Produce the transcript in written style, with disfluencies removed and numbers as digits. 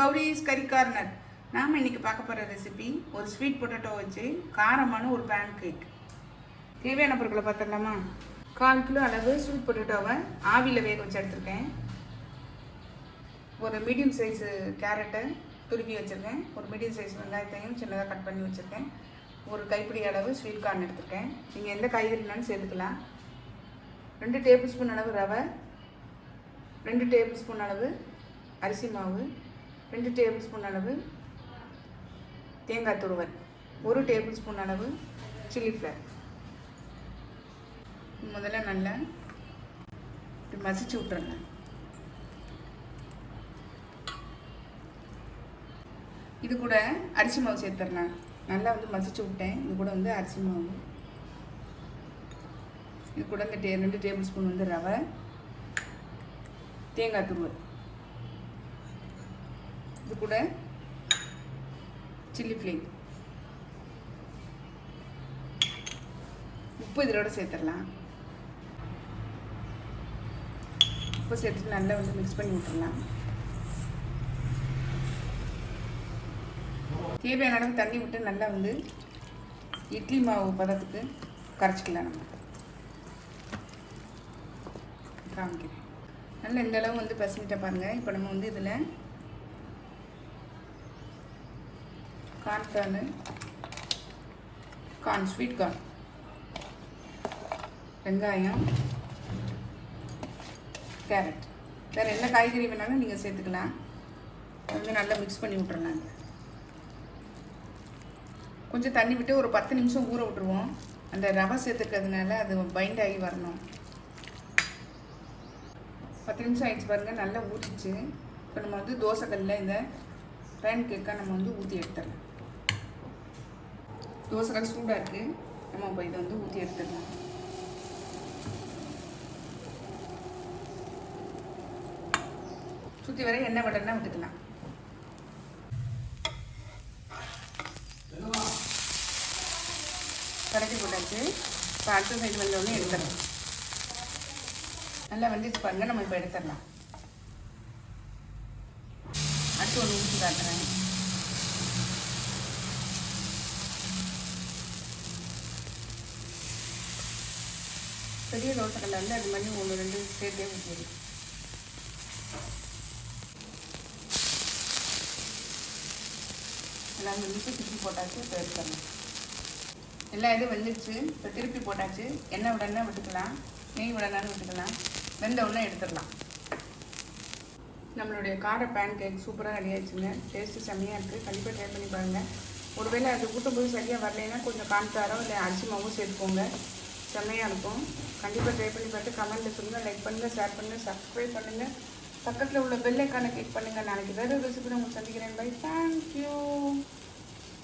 கௌரிஸ் கறி கார்னர். நாம் இன்றைக்கி பார்க்க போகிற ரெசிபி ஒரு ஸ்வீட் பொட்டேட்டோ வச்சு காரமான ஒரு பேன் கேக். தேவையான பொருட்களை பார்த்துடலாமா? 1/4 கிலோ அளவு ஸ்வீட் பொட்டேட்டோவை ஆவியில் வேக வச்சு எடுத்துருக்கேன். ஒரு மீடியம் சைஸு கேரட்டை துருவி வச்சுருக்கேன். ஒரு மீடியம் சைஸ் வெங்காயத்தையும் சின்னதாக கட் பண்ணி வச்சுருக்கேன். ஒரு கைப்பிடி அளவு ஸ்வீட் கார்ன் எடுத்துருக்கேன். நீங்கள் எந்த காய்கறினாலும் சேர்த்துக்கலாம். 2 டேபிள் ஸ்பூன் அளவு ரவை, 2 டேபிள் ஸ்பூன் அளவு அரிசி மாவு, 2 டேபிள் ஸ்பூன் அளவு தேங்காய் துருவல், 1 டேபிள் ஸ்பூன் அளவு சில்லி ஃப்ளேக்ஸ். முதல்ல நல்லா மசிச்சு விட்டுருங்க. இது கூட அரிசி மாவு சேர்த்துறேன். நல்லா மசிச்சு விட்டேன். இது கூட அரிசி மாவு, இது கூட இந்த 2 டேபிள் ஸ்பூன் ரவை, தேங்காய் துருவல், இது கூட சில்லி ஃப்ளேக்ஸ், உப்பு இதோட சேர்த்துடலாம். உப்பு சேர்த்துட்டு நல்லா மிக்ஸ் பண்ணி விட்டுடலாம். தேவையான அளவு தண்ணி விட்டு நல்லா இட்லி மாவு பதத்துக்கு கரைச்சிக்கலாம். நம்ம காமிக்கிறேன். நல்லா இந்த அளவு பசங்கிட்ட பாருங்கள். இப்போ நம்ம இதில் கார்ன், ஸ்வீட் கார்ன், வெங்காயம், கேரட், வேறு என்ன காய்கறி வேணாலும் நீங்கள் சேர்த்துக்கலாம். நல்லா மிக்ஸ் பண்ணி விட்டுறலாங்க. கொஞ்சம் தண்ணி விட்டு ஒரு 10 நிமிஷம் ஊற விட்டுருவோம். அந்த ரவை சேர்த்துக்கிறதுனால அது பைண்ட் ஆகி வரணும். 10 நிமிஷம் ஆகிடுச்சு பாருங்கள். நல்லா ஊற்றிச்சு. இப்போ நம்ம தோசைக்கல்லில் இந்த பேன் கேக்காக நம்ம ஊற்றி எடுத்துடலாம். தோசைக்கல் சூடாக இருக்குது. நம்ம இப்போ இதை ஊற்றி எடுத்துடலாம். சுற்றி வர எண்ணெய் வடன்னா விட்டுக்கலாம். கரைச்சி போட்டாச்சு. இப்போ அடுத்த சைடு வந்தோடனே எடுத்துடலாம். நல்லா வந்துச்சு பாருங்க. நம்ம இப்போ எடுத்துடலாம். அடுத்து ஒன்று ஊற்றி காட்டுறேன். பெரிய தோசைக்கல்ல அது மாதிரி 1 2 சேர்த்தே ஊற்றிடும். எல்லாம் திருப்பி போட்டாச்சு. இப்போ எடுத்துடலாம். எல்லா இதுவும் வெந்துடுச்சு. இப்போ திருப்பி போட்டாச்சு. எண்ணெய் விடனா விட்டுக்கலாம், நெய் விடனாலும் விட்டுக்கலாம். வெந்த உடனே எடுத்துடலாம். நம்மளுடைய கார பேன் கேக் சூப்பராக ரெடி ஆயிடுச்சுங்க. டேஸ்ட்டு செம்மையாக இருக்குது. கண்டிப்பாக ட்ரை பண்ணி பாருங்கள். ஒருவேளை அது ஊட்டும்போது சரியாக வரலைன்னா கொஞ்சம் கான்ஃப்ளவரோ இல்லை அரிசி மாவும் சேர்த்துக்கோங்க. செம்மையாக இருக்கும். கண்டிப்பாக ட்ரை பண்ணி பார்த்து கமெண்ட்டில் சொல்லுங்கள். லைக் பண்ணுங்கள், ஷேர் பண்ணுங்கள், சப்ஸ்கிரைப் பண்ணுங்கள். பக்கத்தில் உள்ள பெல் ஐக்கானை கிளிக் பண்ணுங்கள். நாளைக்கு வேறு ரெசிபி உங்களுக்கு சந்திக்கிறேன். பை. தேங்க்யூ.